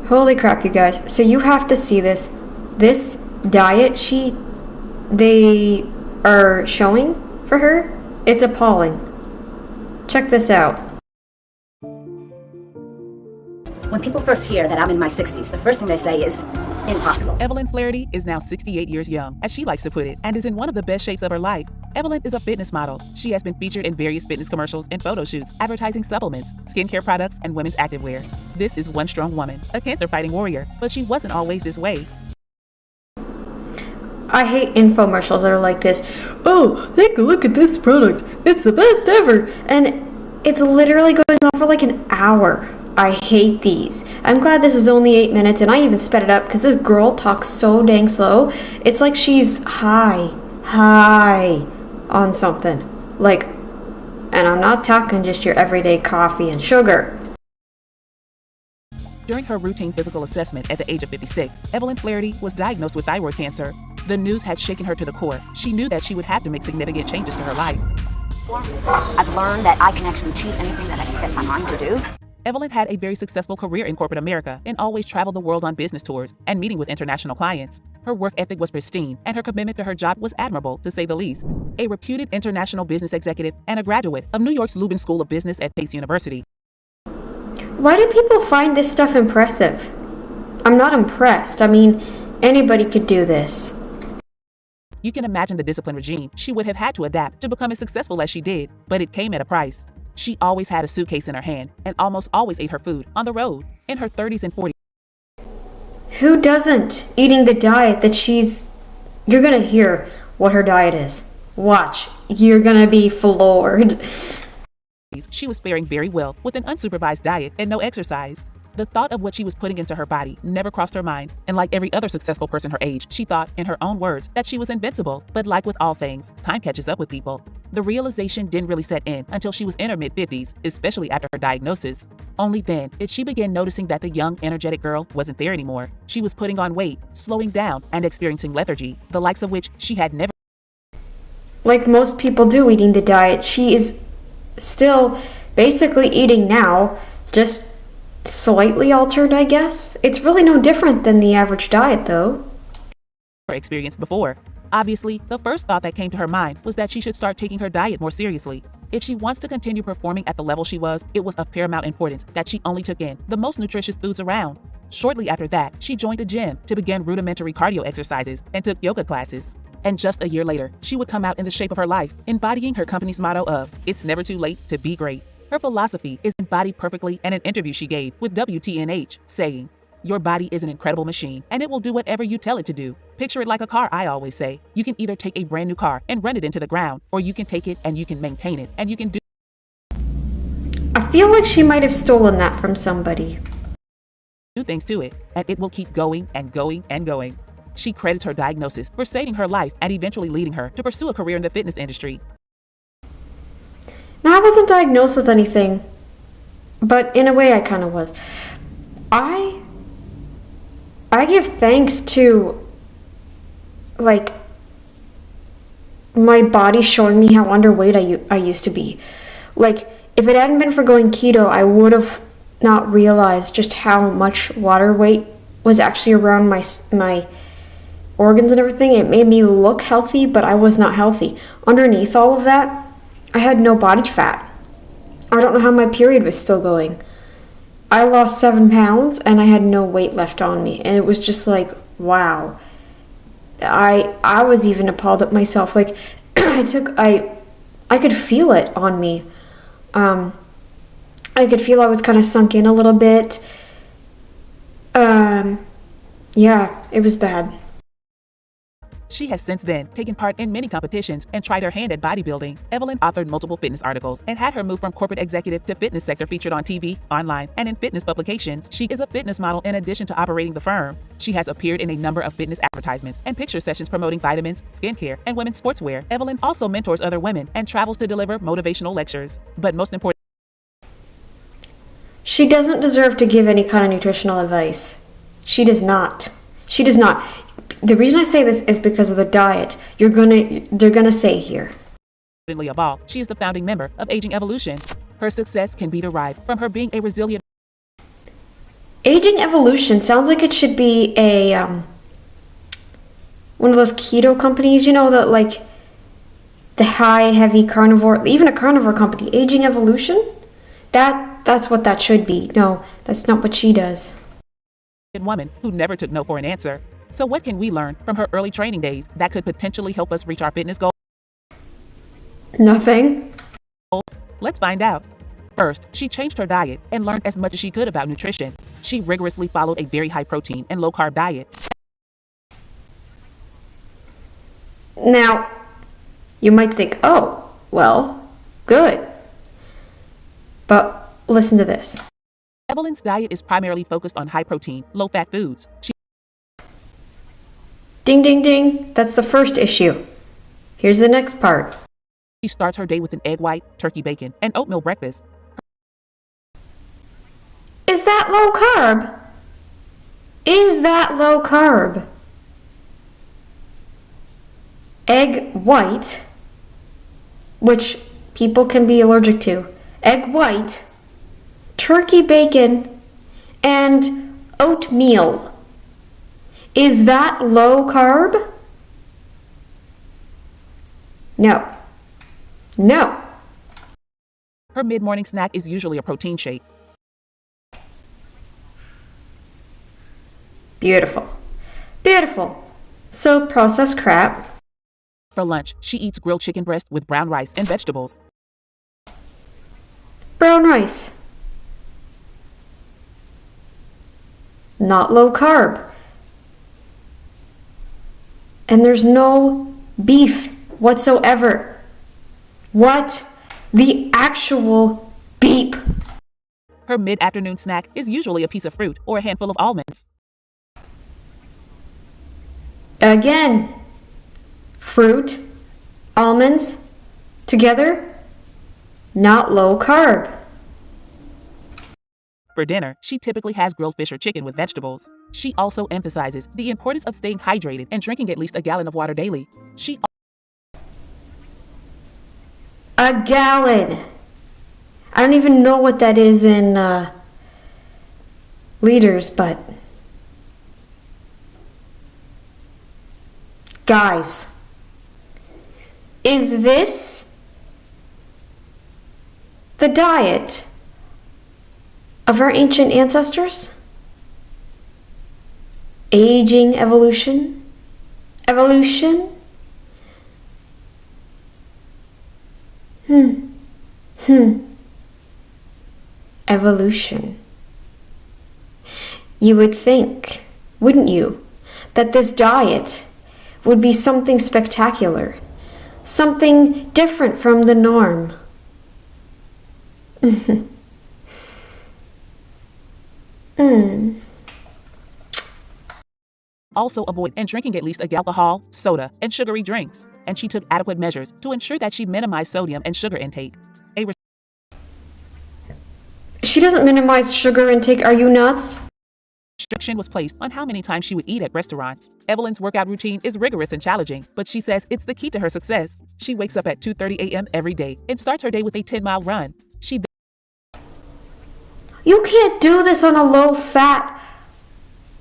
Holy crap, you guys. So you have to see this. This diet they are showing for her, it's appalling. Check this out. When people first hear that I'm in my 60s, the first thing they say is, impossible. Evelyn Flaherty is now 68 years young, as she likes to put it, and is in one of the best shapes of her life. Evelyn is a fitness model. She has been featured in various fitness commercials and photo shoots, advertising supplements, skincare products, and women's activewear. This is one strong woman, a cancer-fighting warrior, but she wasn't always this way. I hate infomercials that are like this. Oh, take a look at this product. It's the best ever. And it's literally going on for like an hour. I hate these. I'm glad this is only 8 minutes, and I even sped it up because this girl talks so dang slow. It's like she's high on something. Like, and I'm not talking just your everyday coffee and sugar. During her routine physical assessment at the age of 56, Evelyn Flaherty was diagnosed with thyroid cancer. The news had shaken her to the core. She knew that she would have to make significant changes to her life. I've learned that I can actually achieve anything that I set my mind to do. Evelyn had a very successful career in corporate America and always traveled the world on business tours and meeting with international clients. Her work ethic was pristine, and her commitment to her job was admirable, to say the least. A reputed international business executive and a graduate of New York's Lubin School of Business at Pace University. Why do people find this stuff impressive? I'm not impressed. I mean, anybody could do this. You can imagine the discipline regime she would have had to adapt to become as successful as she did, but it came at a price. She always had a suitcase in her hand and almost always ate her food on the road. In her 30s and 40s. Who doesn't? Eating the diet that You're gonna hear what her diet is. Watch. You're gonna be floored. She was faring very well with an unsupervised diet and no exercise. The thought of what she was putting into her body never crossed her mind, and like every other successful person her age, she thought, in her own words, that she was invincible. But like with all things, time catches up with people. The realization didn't really set in until she was in her mid-50s, especially after her diagnosis. Only then did she begin noticing that the young, energetic girl wasn't there anymore. She was putting on weight, slowing down, and experiencing lethargy, the likes of which she had never. Like most people do eating the diet, she is still basically eating now, just slightly altered, I guess. It's really no different than the average diet, though. Experienced before. Obviously, the first thought that came to her mind was that she should start taking her diet more seriously. If she wants to continue performing at the level she was, it was of paramount importance that she only took in the most nutritious foods around. Shortly after that, she joined a gym to begin rudimentary cardio exercises and took yoga classes. And just a year later, she would come out in the shape of her life, embodying her company's motto of, "It's never too late to be great." Her philosophy is embodied perfectly in an interview she gave with WTNH, saying, "Your body is an incredible machine, and it will do whatever you tell it to do. Picture it like a car, I always say. You can either take a brand new car and run it into the ground, or you can take it and you can maintain it, and you can do." I feel like she might have stolen that from somebody. New things to it, and it will keep going and going and going. She credits her diagnosis for saving her life and eventually leading her to pursue a career in the fitness industry. Now, I wasn't diagnosed with anything, but in a way I kind of was. I give thanks to, like, my body showing me how underweight I used to be. Like, if it hadn't been for going keto, I would have not realized just how much water weight was actually around my organs and everything. It made me look healthy, but I was not healthy. Underneath all of that, I had no body fat. I don't know how my period was still going. I lost 7 pounds and I had no weight left on me. And it was just like, wow. I was even appalled at myself. Like, I could feel it on me. I could feel I was kind of sunk in a little bit. Yeah, it was bad. She has since then taken part in many competitions and tried her hand at bodybuilding. Evelyn authored multiple fitness articles and had her move from corporate executive to fitness sector featured on TV, online, and in fitness publications. She is a fitness model in addition to operating the firm. She has appeared in a number of fitness advertisements and picture sessions promoting vitamins, skincare, and women's sportswear. Evelyn also mentors other women and travels to deliver motivational lectures. But most important, she doesn't deserve to give any kind of nutritional advice. She does not. She does not. The reason I say this is because of the diet they're gonna say here. Of all, she is the founding member of Aging Evolution. Her success can be derived from her being a resilient. Aging Evolution sounds like it should be a one of those keto companies, you know, that like the high heavy carnivore, even a carnivore company. Aging Evolution? That's what that should be. No, that's not what she does. Woman who never took no for an answer. So what can we learn from her early training days that could potentially help us reach our fitness goals? Nothing. Let's find out. First, she changed her diet and learned as much as she could about nutrition. She rigorously followed a very high protein and low carb diet. Now, you might think, oh, well, good. But listen to this. Evelyn's diet is primarily focused on high protein, low fat foods. Ding, ding, ding. That's the first issue. Here's the next part. She starts her day with an egg white, turkey bacon, and oatmeal breakfast. Is that low carb? Is that low carb? Egg white, which people can be allergic to. Egg white, turkey bacon, and oatmeal. Is that low carb? No. No. Her mid-morning snack is usually a protein shake. Beautiful. Beautiful. So processed crap. For lunch, she eats grilled chicken breast with brown rice and vegetables. Brown rice. Not low carb. And there's no beef whatsoever. What the actual beep? Her mid-afternoon snack is usually a piece of fruit or a handful of almonds. Again, fruit, almonds, together, not low carb. For dinner, she typically has grilled fish or chicken with vegetables. She also emphasizes the importance of staying hydrated and drinking at least a gallon of water daily. A gallon. I don't even know what that is in liters, but guys, is this the diet of our ancient ancestors? Aging evolution? Evolution? Evolution. You would think, wouldn't you, that this diet would be something spectacular, something different from the norm. Also avoid and drinking at least alcohol, soda, and sugary drinks. And she took adequate measures to ensure that she minimized sodium and sugar intake. She doesn't minimize sugar intake, are you nuts? Restriction was placed on how many times she would eat at restaurants. Evelyn's workout routine is rigorous and challenging, but she says it's the key to her success. She wakes up at 2:30 a.m. every day and starts her day with a 10-mile run. You can't do this on a low-fat,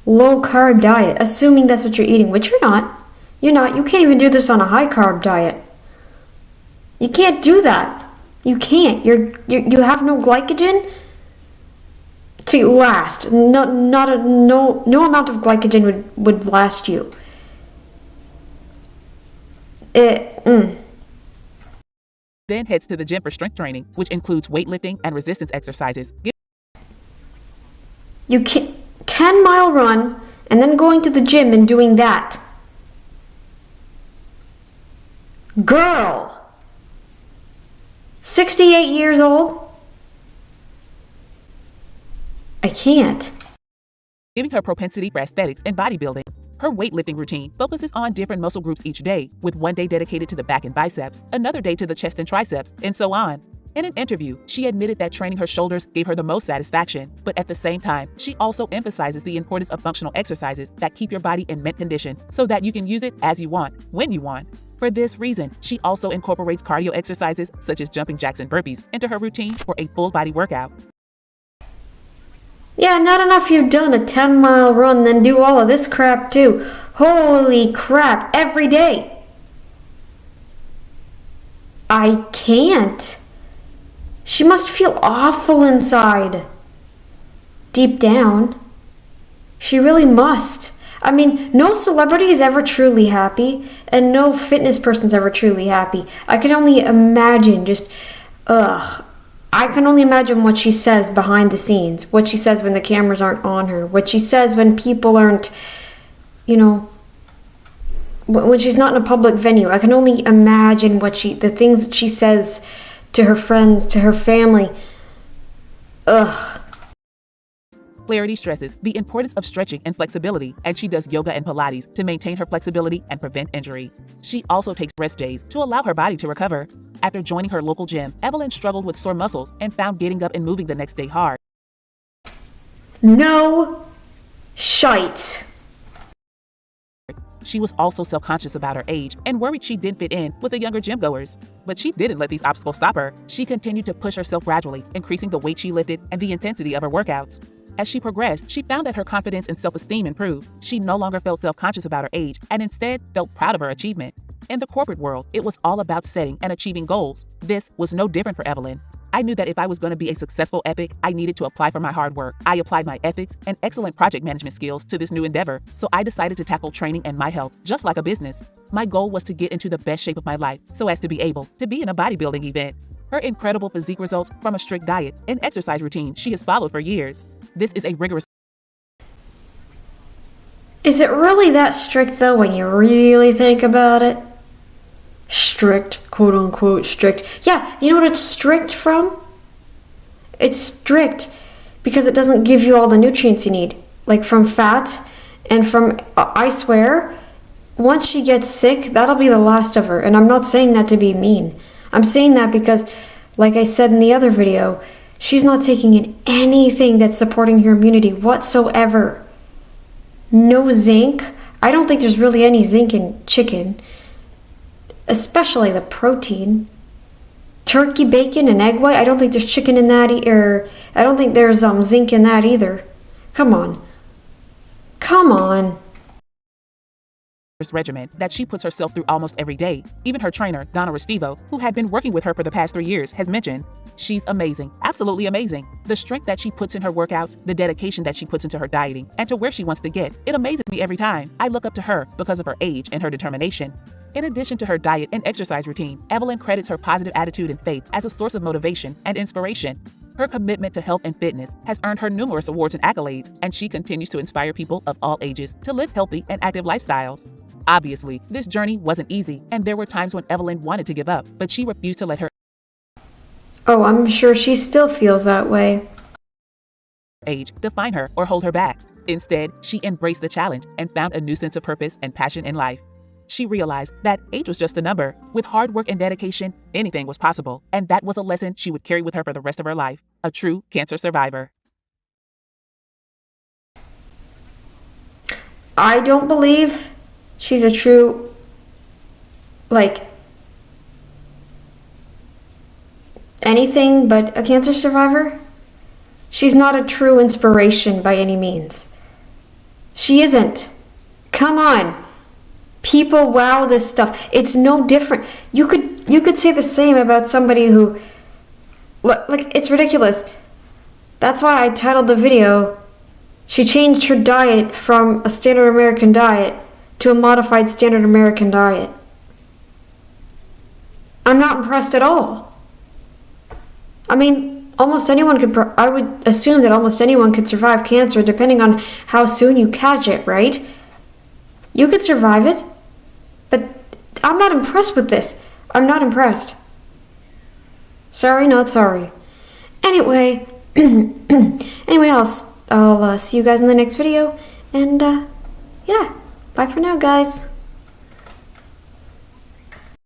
low-carb diet, assuming that's what you're eating, which you're not. You're not. You can't even do this on a high-carb diet. You can't do that. You can't. You have no glycogen to last. No amount of glycogen would last you. Then heads to the gym for strength training, which includes weightlifting and resistance exercises. You can't 10-mile run and then going to the gym and doing that. Girl, 68 years old? I can't. Giving her propensity for aesthetics and bodybuilding. Her weightlifting routine focuses on different muscle groups each day, with one day dedicated to the back and biceps, another day to the chest and triceps, and so on. In an interview, she admitted that training her shoulders gave her the most satisfaction, but at the same time, she also emphasizes the importance of functional exercises that keep your body in mint condition so that you can use it as you want, when you want. For this reason, she also incorporates cardio exercises such as jumping jacks and burpees into her routine for a full body workout. Yeah, not enough you've done a 10-mile run, then do all of this crap too. Holy crap, every day. I can't. She must feel awful inside. Deep down. She really must. I mean, no celebrity is ever truly happy, and no fitness person's ever truly happy. I can only imagine I can only imagine what she says behind the scenes, what she says when the cameras aren't on her, what she says when people aren't, when she's not in a public venue. I can only imagine the things that she says to her friends, to her family. Ugh. Clarity stresses the importance of stretching and flexibility, and she does yoga and Pilates to maintain her flexibility and prevent injury. She also takes rest days to allow her body to recover. After joining her local gym, Evelyn struggled with sore muscles and found getting up and moving the next day hard. No shite. She was also self-conscious about her age and worried she didn't fit in with the younger gym goers. But she didn't let these obstacles stop her. She continued to push herself gradually, increasing the weight she lifted and the intensity of her workouts. As she progressed, she found that her confidence and self-esteem improved. She no longer felt self-conscious about her age and instead felt proud of her achievement. In the corporate world, it was all about setting and achieving goals. This was no different for Evelyn. I knew that if I was going to be a successful epic, I needed to apply for my hard work. I applied my ethics and excellent project management skills to this new endeavor, so I decided to tackle training and my health just like a business. My goal was to get into the best shape of my life so as to be able to be in a bodybuilding event. Her incredible physique results from a strict diet and exercise routine she has followed for years. This is a rigorous. Is it really that strict though when you really think about it? Strict, quote unquote strict. Yeah, you know what it's strict from? It's strict because it doesn't give you all the nutrients you need. Like from fat and from, I swear, once she gets sick, that'll be the last of her. And I'm not saying that to be mean. I'm saying that because, like I said in the other video, she's not taking in anything that's supporting her immunity whatsoever. No zinc. I don't think there's really any zinc in chicken, especially the protein. Turkey bacon and egg white, I don't think there's chicken in that either. I don't think there's zinc in that either. Come on. Come on. Regimen that she puts herself through almost every day. Even her trainer, Donna Restivo, who had been working with her for the past 3 years, has mentioned, she's amazing, absolutely amazing. The strength that she puts in her workouts, the dedication that she puts into her dieting, and to where she wants to get, it amazes me every time. I look up to her because of her age and her determination. In addition to her diet and exercise routine, Evelyn credits her positive attitude and faith as a source of motivation and inspiration. Her commitment to health and fitness has earned her numerous awards and accolades, and she continues to inspire people of all ages to live healthy and active lifestyles. Obviously, this journey wasn't easy, and there were times when Evelyn wanted to give up, but she refused to let her Oh, I'm sure she still feels that way. age define her or hold her back. Instead, she embraced the challenge and found a new sense of purpose and passion in life. She realized that age was just a number. With hard work and dedication, anything was possible, and that was a lesson she would carry with her for the rest of her life. A true cancer survivor. I don't believe she's a true, anything but a cancer survivor. She's not a true inspiration by any means. She isn't. Come on. People wow this stuff. It's no different. You could say the same about somebody who, it's ridiculous. That's why I titled the video, she changed her diet from a standard American diet to a modified standard American diet. I'm not impressed at all. I mean, almost anyone could, I would assume that almost anyone could survive cancer depending on how soon you catch it, right? You could survive it, but I'm not impressed with this. I'm not impressed. Sorry, not sorry. Anyway, I'll see you guys in the next video, and yeah, bye for now, guys.